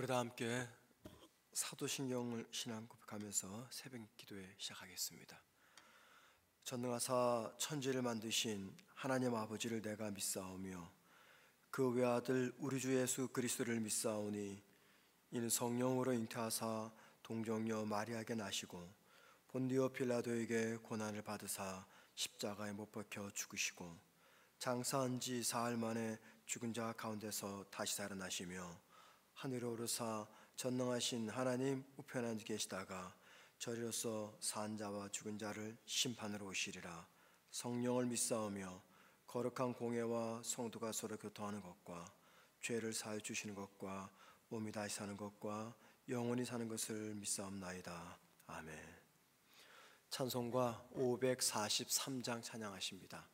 우리 다 함께 사도신경을 신앙 고백하면서 새벽 기도회 시작하겠습니다. 전능하사 천지를 만드신 하나님 아버지를 내가 믿사오며 그 외아들 우리 주 예수 그리스도를 믿사오니 이는 성령으로 잉태하사 동정녀 마리아에게 나시고 본디오 빌라도에게 고난을 받으사 십자가에 못 박혀 죽으시고 장사한 지 사흘 만에 죽은 자 가운데서 다시 살아나시며 하늘에 오르사 전능하신 하나님 우편에 앉아 계시다가 저리로서 산 자와 죽은 자를 심판으로 오시리라. 성령을 믿사오며 거룩한 공회와 성도가 서로 교통하는 것과 죄를 사하여 주시는 것과 몸이 다시 사는 것과 영원히 사는 것을 믿사옵나이다. 아멘. 찬송가 543장 찬양하십니다.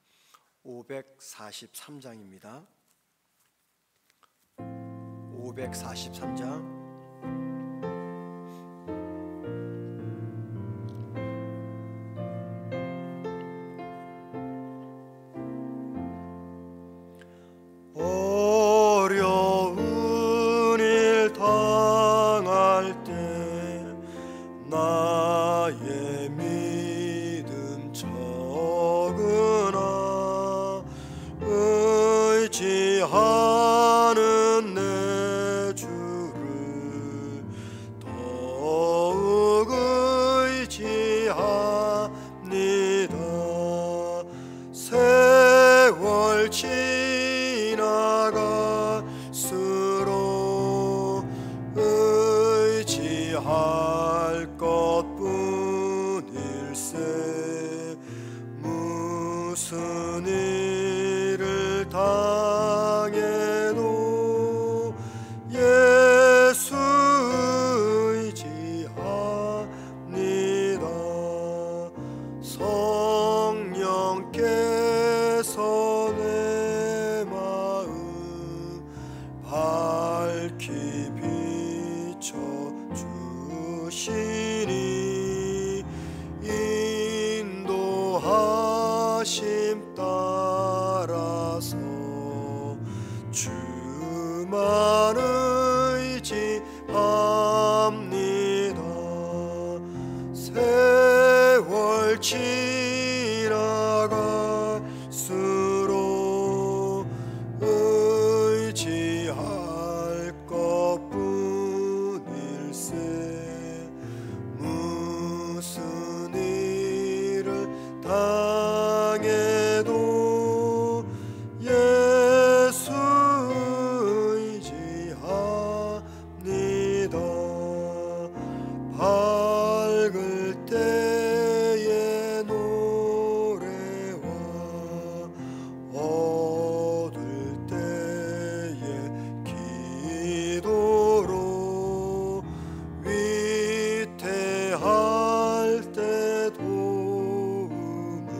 543장입니다. 543장. 어려운 일 당할 때 나의 믿음 적으나 의지하는 내 주를 더욱 의지합니다. 세월 지나갈수록 의지할 것뿐일세. 무슨 일을 당해도 예수 의지합니다. 성령께서 내 마음 밝히 비춰주시니 인도하심 따라서 주만 의지합니다. 세월 지나갈수록 의지할 것뿐일세. 무슨 일을 당해도 예수 의지합니다. 밝을 때의 노래와 어두울 때의 기도로 위태할 때 도움을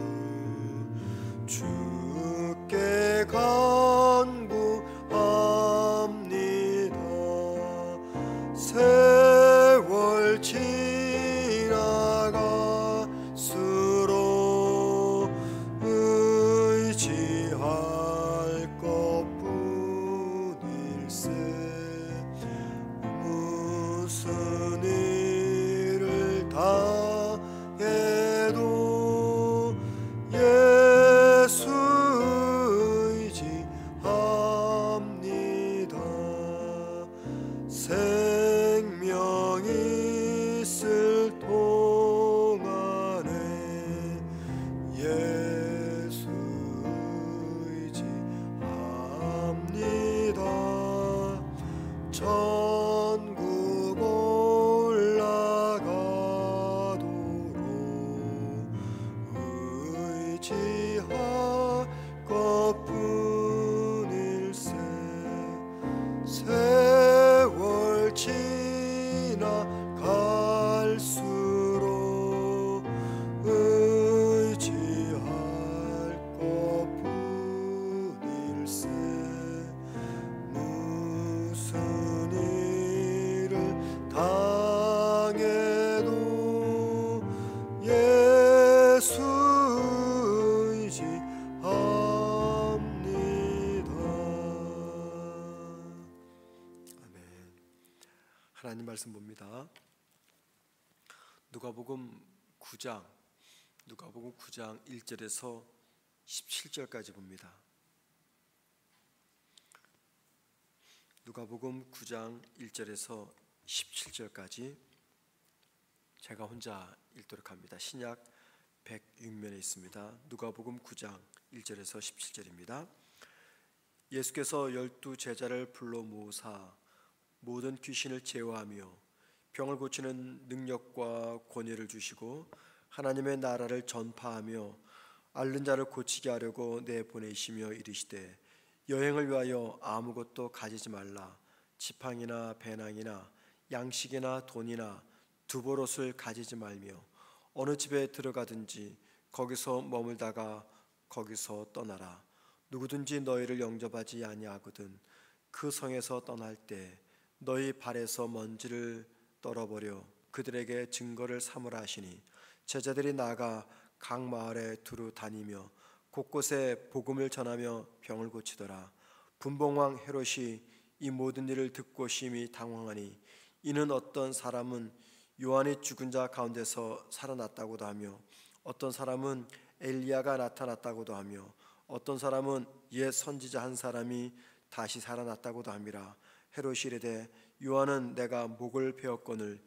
하나님 말씀 봅니다. 누가복음 9장 1절에서 17절까지 봅니다. 누가복음 9장 1절에서 17절까지 제가 혼자 읽도록 합니다. 신약 106면에 있습니다. 누가복음 9장 1절에서 17절입니다. 예수께서 12 제자를 불러 모으사 모든 귀신을 제어하며 병을 고치는 능력과 권위를 주시고 하나님의 나라를 전파하며 앓는 자를 고치게 하려고 내보내시며 이르시되 여행을 위하여 아무것도 가지지 말라. 지팡이나 배낭이나 양식이나 돈이나 두보롯을 가지지 말며 어느 집에 들어가든지 거기서 머물다가 거기서 떠나라. 누구든지 너희를 영접하지 아니하거든 그 성에서 떠날 때 너희 발에서 먼지를 떨어버려 그들에게 증거를 삼으라 하시니 제자들이 나가 각 마을에 두루 다니며 곳곳에 복음을 전하며 병을 고치더라. 분봉왕 헤롯이 이 모든 일을 듣고 심히 당황하니 이는 어떤 사람은 요한이 죽은 자 가운데서 살아났다고도 하며 어떤 사람은 엘리야가 나타났다고도 하며 어떤 사람은 옛 선지자 한 사람이 다시 살아났다고도 함이라. 헤롯이 이르되 요한은 내가 목을 베었거늘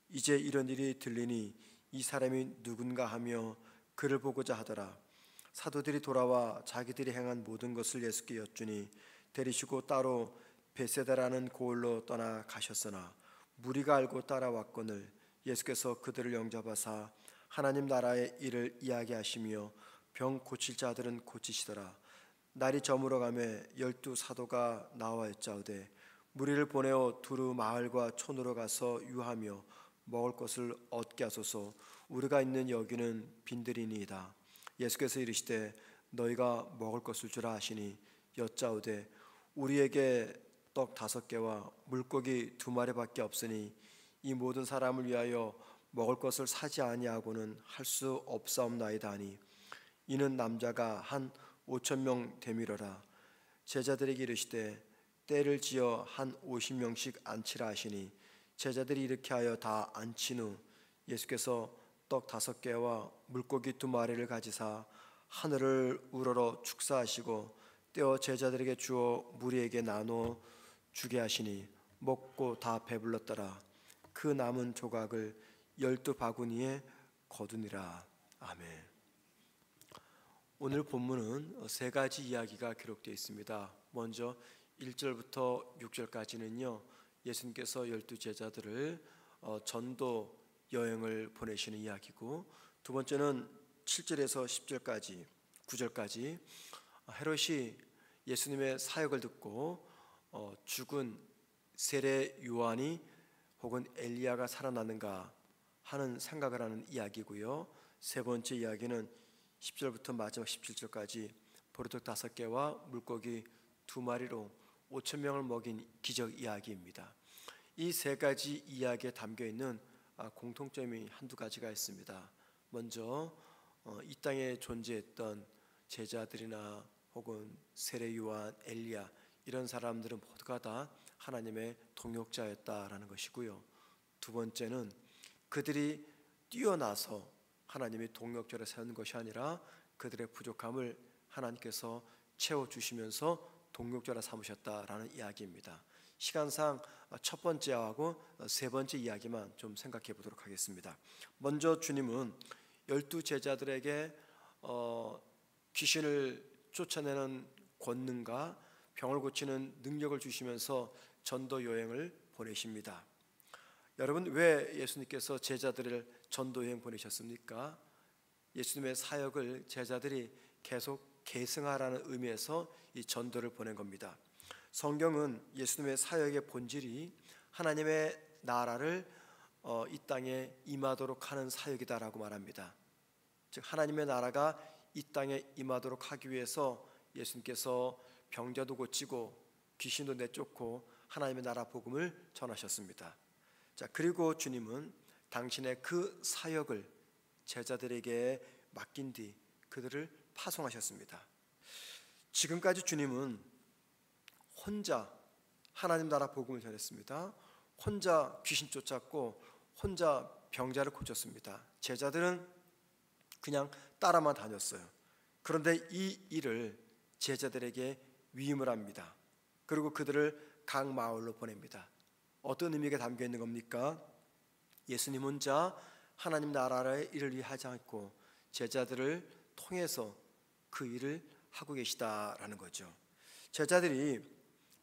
이제 이런 일이 들리니 이 사람이 누군가 하며 그를 보고자 하더라. 사도들이 돌아와 자기들이 행한 모든 것을 예수께 여쭈니 데리시고 따로 베세다라는 고을로 떠나 가셨으나 무리가 알고 따라왔거늘 예수께서 그들을 영접하사 하나님 나라의 일을 이야기하시며 병 고칠 자들은 고치시더라. 날이 저물어 가매 12 사도가 나와 있자오되 무리를 보내어 두루 마을과 촌으로 가서 유하며 먹을 것을 얻게 하소서. 우리가 있는 여기는 빈들이니이다. 예수께서 이르시되 너희가 먹을 것을 주라 하시니 여짜오되 우리에게 떡 5개와 물고기 2마리밖에 없으니 이 모든 사람을 위하여 먹을 것을 사지 아니하고는 할 수 없사옵나이다 하니 이는 남자가 한 5,000명 되밀어라. 제자들에게 이르시되 때를 지어 한 50명씩 앉히라 하시니 제자들이 이렇게 하여 다 앉힌 후 예수께서 떡 5개와 물고기 2마리를 가지사 하늘을 우러러 축사하시고 떼어 제자들에게 주어 무리에게 나눠 주게 하시니 먹고 다 배불렀더라. 그 남은 조각을 12 바구니에 거두니라. 아멘. 오늘 본문은 3가지 이야기가 기록되어 있습니다. 먼저 1절부터 6절까지는요 예수님께서 12 제자들을 전도 여행을 보내시는 이야기고, 두 번째는 7절에서 10절까지 9절까지 헤롯이 예수님의 사역을 듣고 죽은 세례 요한이 혹은 엘리야가 살아나는가 하는 생각을 하는 이야기고요. 세 번째 이야기는 10절부터 마지막 17절까지 보리떡 5개와 물고기 2마리로 5,000명을 먹인 기적 이야기입니다. 이 3가지 이야기에 담겨있는 공통점이 한두 가지가 있습니다. 먼저 이 땅에 존재했던 제자들이나 혹은 세례 요한, 엘리야 이런 사람들은 모두가 다 하나님의 동역자였다라는 것이고요. 두 번째는 그들이 뛰어나서 하나님이 동역자를 세우는 것이 아니라 그들의 부족함을 하나님께서 채워주시면서 동역자라 삼으셨다라는 이야기입니다. 시간상 첫 번째하고 세 번째 이야기만 좀 생각해 보도록 하겠습니다. 먼저 주님은 12 제자들에게 귀신을 쫓아내는 권능과 병을 고치는 능력을 주시면서 전도 여행을 보내십니다. 여러분, 왜 예수님께서 제자들을 전도 여행 보내셨습니까? 예수님의 사역을 제자들이 계속 계승하라는 의미에서 이 전도를 보낸 겁니다. 성경은 예수님의 사역의 본질이 하나님의 나라를 이 땅에 임하도록 하는 사역이다라고 말합니다. 즉 하나님의 나라가 이 땅에 임하도록 하기 위해서 예수님께서 병자도 고치고 귀신도 내쫓고 하나님의 나라 복음을 전하셨습니다. 자, 그리고 주님은 당신의 그 사역을 제자들에게 맡긴 뒤 그들을 파송하셨습니다. 지금까지 주님은 혼자 하나님 나라 복음을 전했습니다. 혼자 귀신 쫓았고 혼자 병자를 고쳤습니다. 제자들은 그냥 따라만 다녔어요. 그런데 이 일을 제자들에게 위임을 합니다. 그리고 그들을 각 마을로 보냅니다. 어떤 의미가 담겨 있는 겁니까? 예수님 혼자 하나님 나라의 일을 위해 하지 않고 제자들을 통해서 그 일을 하고 계시다라는 거죠. 제자들이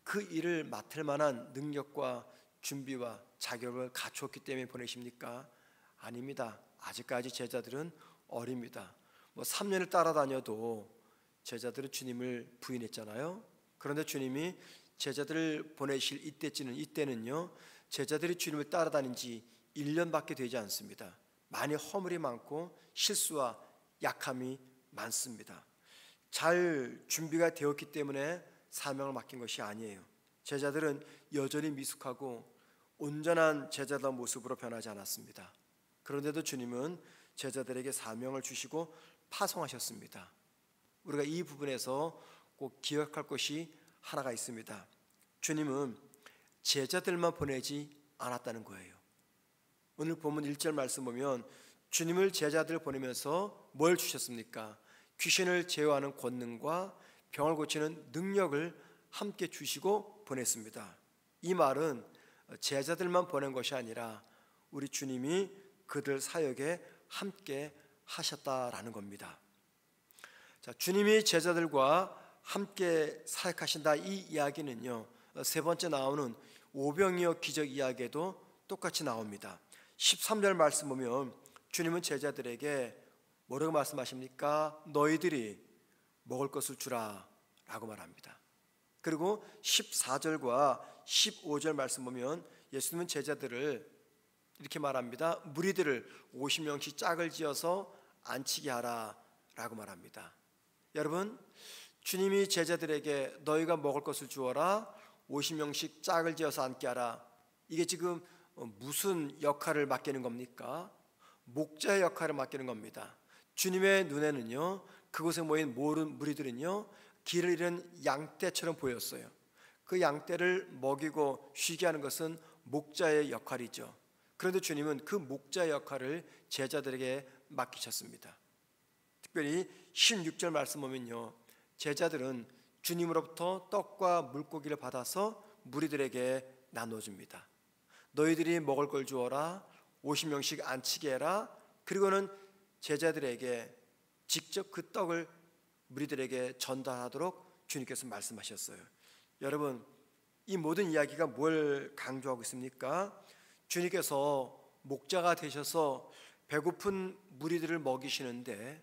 그 일을 맡을 만한 능력과 준비와 자격을 갖추었기 때문에 보내십니까? 아닙니다. 아직까지 제자들은 어립니다. 3년을 따라다녀도 제자들은 주님을 부인했잖아요. 그런데 주님이 제자들을 보내실 이때는요, 제자들이 주님을 따라다닌 지 1년밖에 되지 않습니다. 많이 허물이 많고 실수와 약함이 많습니다. 잘 준비가 되었기 때문에 사명을 맡긴 것이 아니에요. 제자들은 여전히 미숙하고 온전한 제자다운 모습으로 변하지 않았습니다. 그런데도 주님은 제자들에게 사명을 주시고 파송하셨습니다. 우리가 이 부분에서 꼭 기억할 것이 하나가 있습니다. 주님은 제자들만 보내지 않았다는 거예요. 오늘 본문 1절 말씀 보면 주님을 제자들 보내면서 뭘 주셨습니까? 귀신을 제어하는 권능과 병을 고치는 능력을 함께 주시고 보냈습니다. 이 말은 제자들만 보낸 것이 아니라 우리 주님이 그들 사역에 함께 하셨다라는 겁니다. 자, 주님이 제자들과 함께 사역하신다, 이 이야기는요, 세 번째 나오는 오병이어 기적 이야기에도 똑같이 나옵니다. 13절 말씀 보면 주님은 제자들에게 뭐라고 말씀하십니까? 너희들이 먹을 것을 주라 라고 말합니다. 그리고 14절과 15절 말씀 보면 예수님은 제자들을 이렇게 말합니다. 무리들을 50명씩 짝을 지어서 앉히게 하라 라고 말합니다. 여러분, 주님이 제자들에게 너희가 먹을 것을 주어라, 50명씩 짝을 지어서 앉게 하라, 이게 지금 무슨 역할을 맡기는 겁니까? 목자의 역할을 맡기는 겁니다. 주님의 눈에는요, 그곳에 모인 모든 무리들은요, 길을 잃은 양떼처럼 보였어요. 그 양떼를 먹이고 쉬게 하는 것은 목자의 역할이죠. 그런데 주님은 그 목자의 역할을 제자들에게 맡기셨습니다. 특별히 16절 말씀 보면요, 제자들은 주님으로부터 떡과 물고기를 받아서 무리들에게 나눠줍니다. 너희들이 먹을 걸 주어라, 50명씩 앉히게 해라. 그리고는 제자들에게 직접 그 떡을 무리들에게 전달하도록 주님께서 말씀하셨어요. 여러분, 이 모든 이야기가 뭘 강조하고 있습니까? 주님께서 목자가 되셔서 배고픈 무리들을 먹이시는데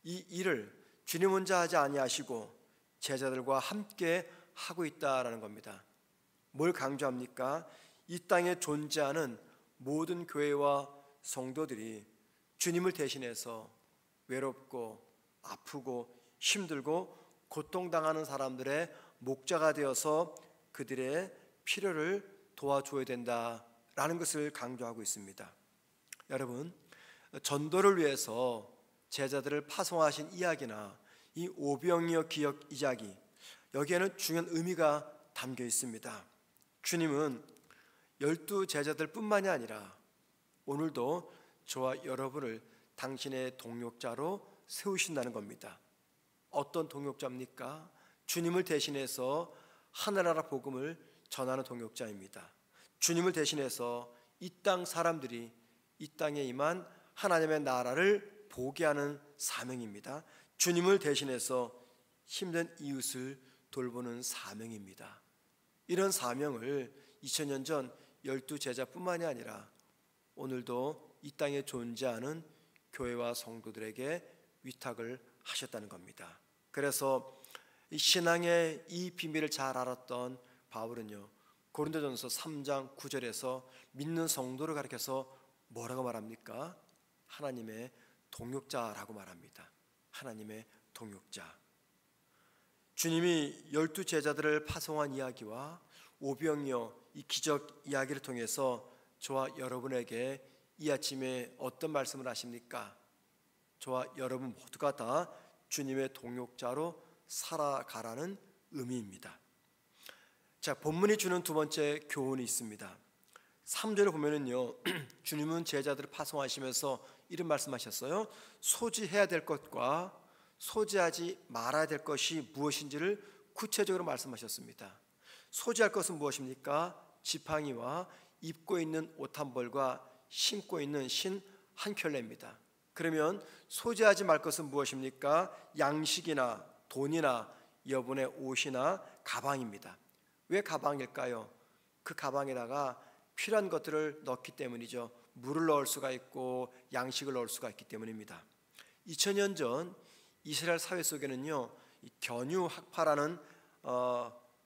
이 일을 주님 혼자 하지 아니하시고 제자들과 함께 하고 있다라는 겁니다. 뭘 강조합니까? 이 땅에 존재하는 모든 교회와 성도들이 주님을 대신해서 외롭고 아프고 힘들고 고통당하는 사람들의 목자가 되어서 그들의 필요를 도와줘야 된다라는 것을 강조하고 있습니다. 여러분, 전도를 위해서 제자들을 파송하신 이야기나 이 오병이어 기적 이야기, 여기에는 중요한 의미가 담겨 있습니다. 주님은 12 제자들 뿐만이 아니라 오늘도 저와 여러분을 당신의 동역자로 세우신다는 겁니다. 어떤 동역자입니까? 주님을 대신해서 하늘나라 복음을 전하는 동역자입니다. 주님을 대신해서 이 땅 사람들이 이 땅에 임한 하나님의 나라를 보게 하는 사명입니다. 주님을 대신해서 힘든 이웃을 돌보는 사명입니다. 이런 사명을 2000년 전 12 제자뿐만이 아니라 오늘도 이 땅에 존재하는 교회와 성도들에게 위탁을 하셨다는 겁니다. 그래서 이 신앙의 이 비밀을 잘 알았던 바울은요, 고린도전서 3장 9절에서 믿는 성도를 가리켜서 뭐라고 말합니까? 하나님의 동역자라고 말합니다. 하나님의 동역자. 주님이 12 제자들을 파송한 이야기와 오병이어 이 기적 이야기를 통해서 저와 여러분에게 이 아침에 어떤 말씀을 하십니까? 저와 여러분 모두가 다 주님의 동역자로 살아가라는 의미입니다. 자, 본문이 주는 두 번째 교훈이 있습니다. 3절에 보면은요 주님은 제자들을 파송하시면서 이런 말씀하셨어요. 소지해야 될 것과 소지하지 말아야 될 것이 무엇인지를 구체적으로 말씀하셨습니다. 소지할 것은 무엇입니까? 지팡이와 입고 있는 옷 한 벌과 신고 있는 신 한 켤레입니다. 그러면 소지하지 말 것은 무엇입니까? 양식이나 돈이나 여분의 옷이나 가방입니다. 왜 가방일까요? 그 가방에다가 필요한 것들을 넣기 때문이죠. 물을 넣을 수가 있고 양식을 넣을 수가 있기 때문입니다. 2000년 전 이스라엘 사회 속에는요 견유학파라는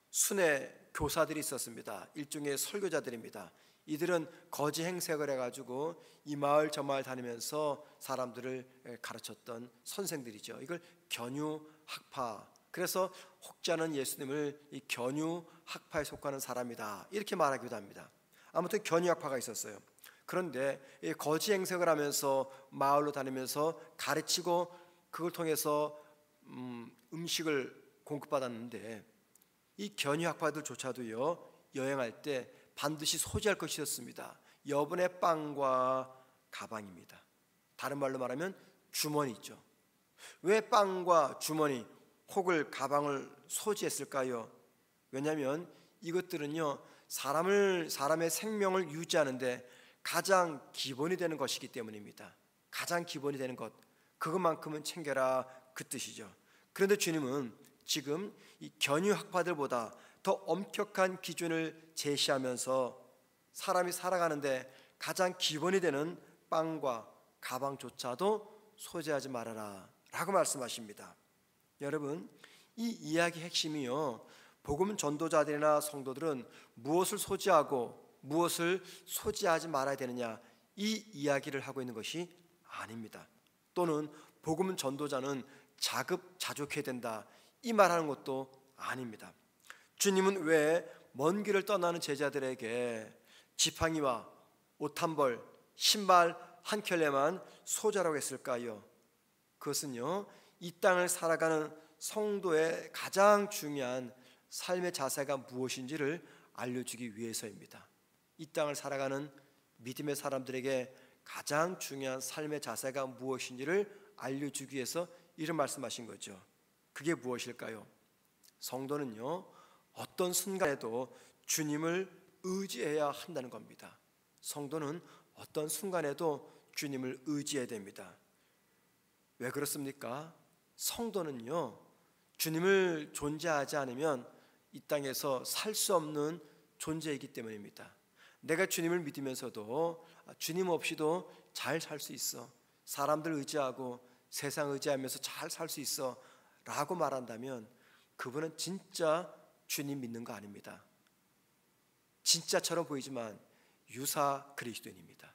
순회 교사들이 있었습니다. 일종의 설교자들입니다. 이들은 거지 행색을 해가지고 이 마을 저 마을 다니면서 사람들을 가르쳤던 선생들이죠. 이걸 견유학파. 그래서 혹자는 예수님을 이 견유학파에 속하는 사람이다 이렇게 말하기도 합니다. 아무튼 견유학파가 있었어요. 그런데 이 거지 행색을 하면서 마을로 다니면서 가르치고 그걸 통해서 음식을 공급받았는데 이 견유학파들조차도요 여행할 때 반드시 소지할 것이 있었습니다. 여분의 빵과 가방입니다. 다른 말로 말하면 주머니죠. 왜 빵과 주머니 혹을 가방을 소지했을까요? 왜냐하면 이것들은요 사람의 생명을 유지하는데 가장 기본이 되는 것이기 때문입니다. 가장 기본이 되는 것, 그것만큼은 챙겨라 그 뜻이죠. 그런데 주님은 지금 이 견유학파들보다 더 엄격한 기준을 제시하면서 사람이 살아가는데 가장 기본이 되는 빵과 가방조차도 소지하지 말아라 라고 말씀하십니다. 여러분, 이 이야기 핵심이요 복음 전도자들이나 성도들은 무엇을 소지하고 무엇을 소지하지 말아야 되느냐 이 이야기를 하고 있는 것이 아닙니다. 또는 복음 전도자는 자급자족해야 된다 이 말하는 것도 아닙니다. 주님은 왜 먼 길을 떠나는 제자들에게 지팡이와 옷 한 벌, 신발 한 켤레만 소지하라고 했을까요? 그것은요 이 땅을 살아가는 성도의 가장 중요한 삶의 자세가 무엇인지를 알려주기 위해서입니다. 이 땅을 살아가는 믿음의 사람들에게 가장 중요한 삶의 자세가 무엇인지를 알려주기 위해서 이런 말씀하신 거죠. 그게 무엇일까요? 성도는요 어떤 순간에도 주님을 의지해야 한다는 겁니다. 성도는 어떤 순간에도 주님을 의지해야 됩니다. 왜 그렇습니까? 성도는요 주님을 존재하지 않으면 이 땅에서 살 수 없는 존재이기 때문입니다. 내가 주님을 믿으면서도 주님 없이도 잘 살 수 있어, 사람들 의지하고 세상 의지하면서 잘 살 수 있어 라고 말한다면 그분은 진짜 주님 믿는 거 아닙니다. 진짜처럼 보이지만 유사 그리스도인입니다.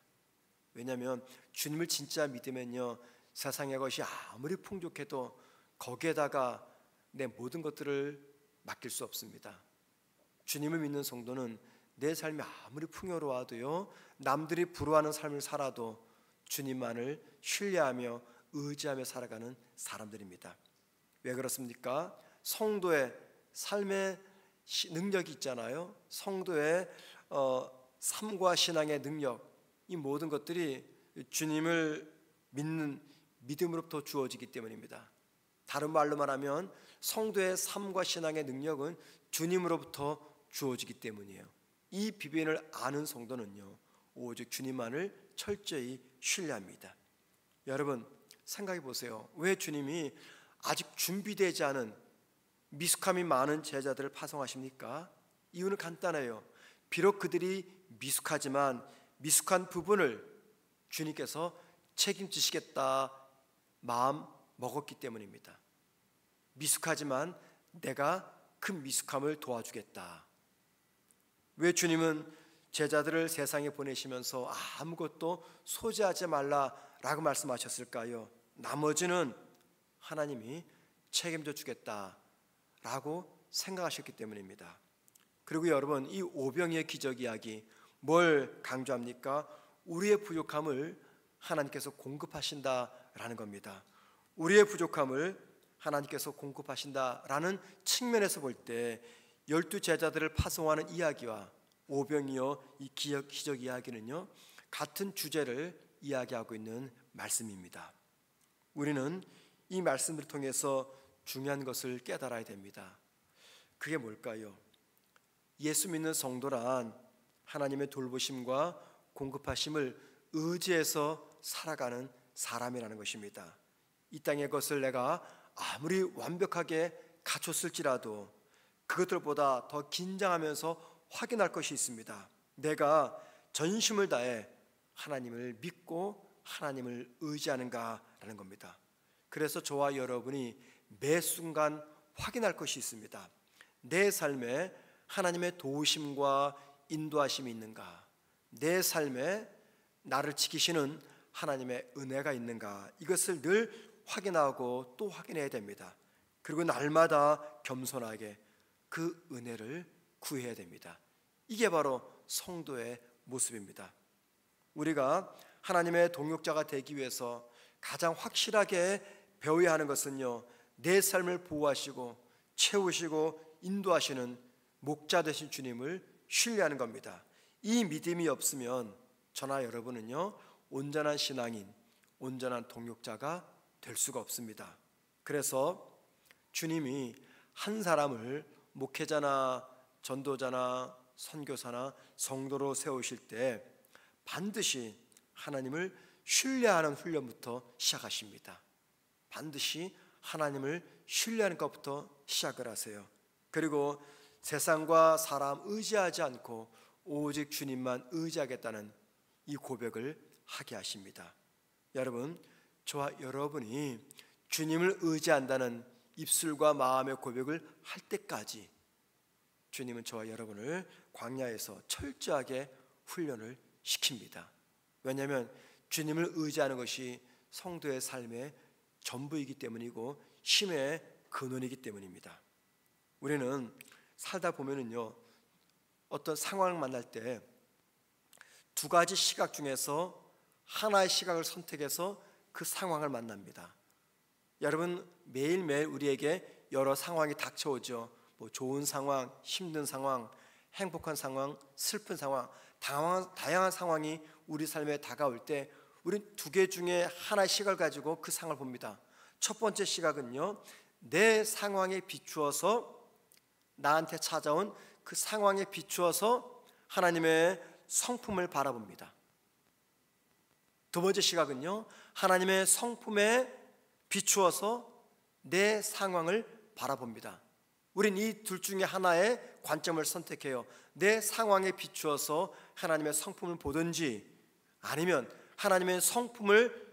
왜냐하면 주님을 진짜 믿으면요 세상의 것이 아무리 풍족해도 거기에다가 내 모든 것들을 맡길 수 없습니다. 주님을 믿는 성도는 내 삶이 아무리 풍요로워도요 남들이 부러워하는 삶을 살아도 주님만을 신뢰하며 의지하며 살아가는 사람들입니다. 왜 그렇습니까? 성도의 삶의 능력이 있잖아요. 성도의 삶과 신앙의 능력, 이 모든 것들이 주님을 믿는 믿음으로부터 주어지기 때문입니다. 다른 말로 말하면 성도의 삶과 신앙의 능력은 주님으로부터 주어지기 때문이에요. 이 비밀을 아는 성도는요 오직 주님만을 철저히 신뢰합니다. 여러분 생각해 보세요. 왜 주님이 아직 준비되지 않은 미숙함이 많은 제자들을 파송하십니까? 이유는 간단해요. 비록 그들이 미숙하지만 미숙한 부분을 주님께서 책임지시겠다 마음 먹었기 때문입니다. 미숙하지만 내가 그 미숙함을 도와주겠다. 왜 주님은 제자들을 세상에 보내시면서 아무것도 소지하지 말라라고 말씀하셨을까요? 나머지는 하나님이 책임져 주겠다라고 생각하셨기 때문입니다. 그리고 여러분 이 오병이의 기적 이야기 뭘 강조합니까? 우리의 부족함을 하나님께서 공급하신다라는 겁니다. 우리의 부족함을 하나님께서 공급하신다라는 측면에서 볼 때 12 제자들을 파송하는 이야기와 오병이어 이 기적 이야기는요, 같은 주제를 이야기하고 있는 말씀입니다. 우리는 이 말씀을 통해서 중요한 것을 깨달아야 됩니다. 그게 뭘까요? 예수 믿는 성도란 하나님의 돌보심과 공급하심을 의지해서 살아가는 사람이라는 것입니다. 이 땅의 것을 내가 아무리 완벽하게 갖췄을지라도 그것들보다 더 긴장하면서 확인할 것이 있습니다. 내가 전심을 다해 하나님을 믿고 하나님을 의지하는가라는 겁니다. 그래서 저와 여러분이 매 순간 확인할 것이 있습니다. 내 삶에 하나님의 도우심과 인도하심이 있는가? 내 삶에 나를 지키시는 하나님의 은혜가 있는가? 이것을 늘 확인하고 또 확인해야 됩니다. 그리고 날마다 겸손하게 그 은혜를 구해야 됩니다. 이게 바로 성도의 모습입니다. 우리가 하나님의 동역자가 되기 위해서 가장 확실하게 배워야 하는 것은요, 내 삶을 보호하시고 채우시고 인도하시는 목자 되신 주님을 신뢰하는 겁니다. 이 믿음이 없으면 저나 여러분은요, 온전한 신앙인, 온전한 동역자가 될 수가 없습니다. 그래서 주님이 한 사람을 목회자나 전도자나 선교사나 성도로 세우실 때 반드시 하나님을 신뢰하는 훈련부터 시작하십니다. 반드시 하나님을 신뢰하는 것부터 시작을 하세요. 그리고 세상과 사람 의지하지 않고 오직 주님만 의지하겠다는 이 고백을 하게 하십니다. 여러분, 저와 여러분이 주님을 의지한다는 입술과 마음의 고백을 할 때까지 주님은 저와 여러분을 광야에서 철저하게 훈련을 시킵니다. 왜냐하면 주님을 의지하는 것이 성도의 삶의 전부이기 때문이고 힘의 근원이기 때문입니다. 우리는 살다 보면은요, 어떤 상황을 만날 때 두 가지 시각 중에서 하나의 시각을 선택해서 그 상황을 만납니다. 여러분, 매일매일 우리에게 여러 상황이 닥쳐오죠. 좋은 상황, 힘든 상황, 행복한 상황, 슬픈 상황, 다양한 상황이 우리 삶에 다가올 때 우리는 두 개 중에 하나의 시각을 가지고 그 상황을 봅니다. 첫 번째 시각은요, 내 상황에 비추어서 나한테 찾아온 그 상황에 비추어서 하나님의 성품을 바라봅니다. 두 번째 시각은요, 하나님의 성품에 비추어서 내 상황을 바라봅니다. 우린 이 둘 중에 하나의 관점을 선택해요. 내 상황에 비추어서 하나님의 성품을 보든지 아니면 하나님의 성품을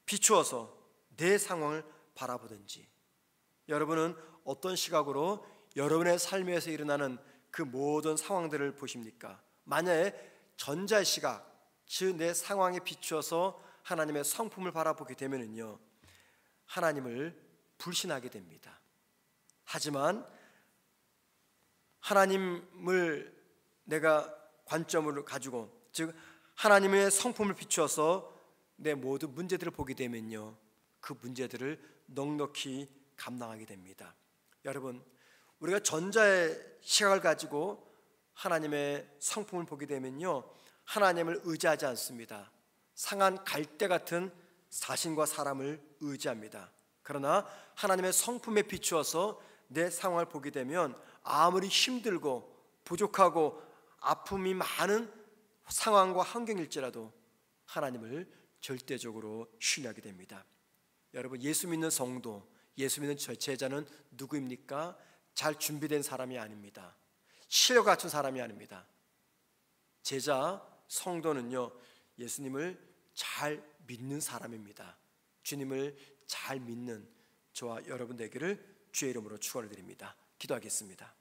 비추어서 내 상황을 바라보든지. 여러분은 어떤 시각으로 여러분의 삶에서 일어나는 그 모든 상황들을 보십니까? 만약에 전자의 시각, 즉 내 상황에 비추어서 하나님의 성품을 바라보게 되면은요, 하나님을 불신하게 됩니다. 하지만 하나님을 내가 관점으로 가지고, 즉 하나님의 성품을 비추어서 내 모든 문제들을 보게 되면요, 그 문제들을 넉넉히 감당하게 됩니다. 여러분, 우리가 전자의 시각을 가지고 하나님의 성품을 보게 되면요, 하나님을 의지하지 않습니다. 상한 갈대 같은 자신과 사람을 의지합니다. 그러나 하나님의 성품에 비추어서 내 상황을 보게 되면 아무리 힘들고 부족하고 아픔이 많은 상황과 환경일지라도 하나님을 절대적으로 신뢰하게 됩니다. 여러분, 예수 믿는 성도, 예수 믿는 제자는 누구입니까? 잘 준비된 사람이 아닙니다. 실력 갖춘 사람이 아닙니다. 제자, 성도는요, 예수님을 잘 믿는 사람입니다. 주님을 잘 믿는 저와 여러분 되기를 주의 이름으로 축원을 드립니다. 기도하겠습니다.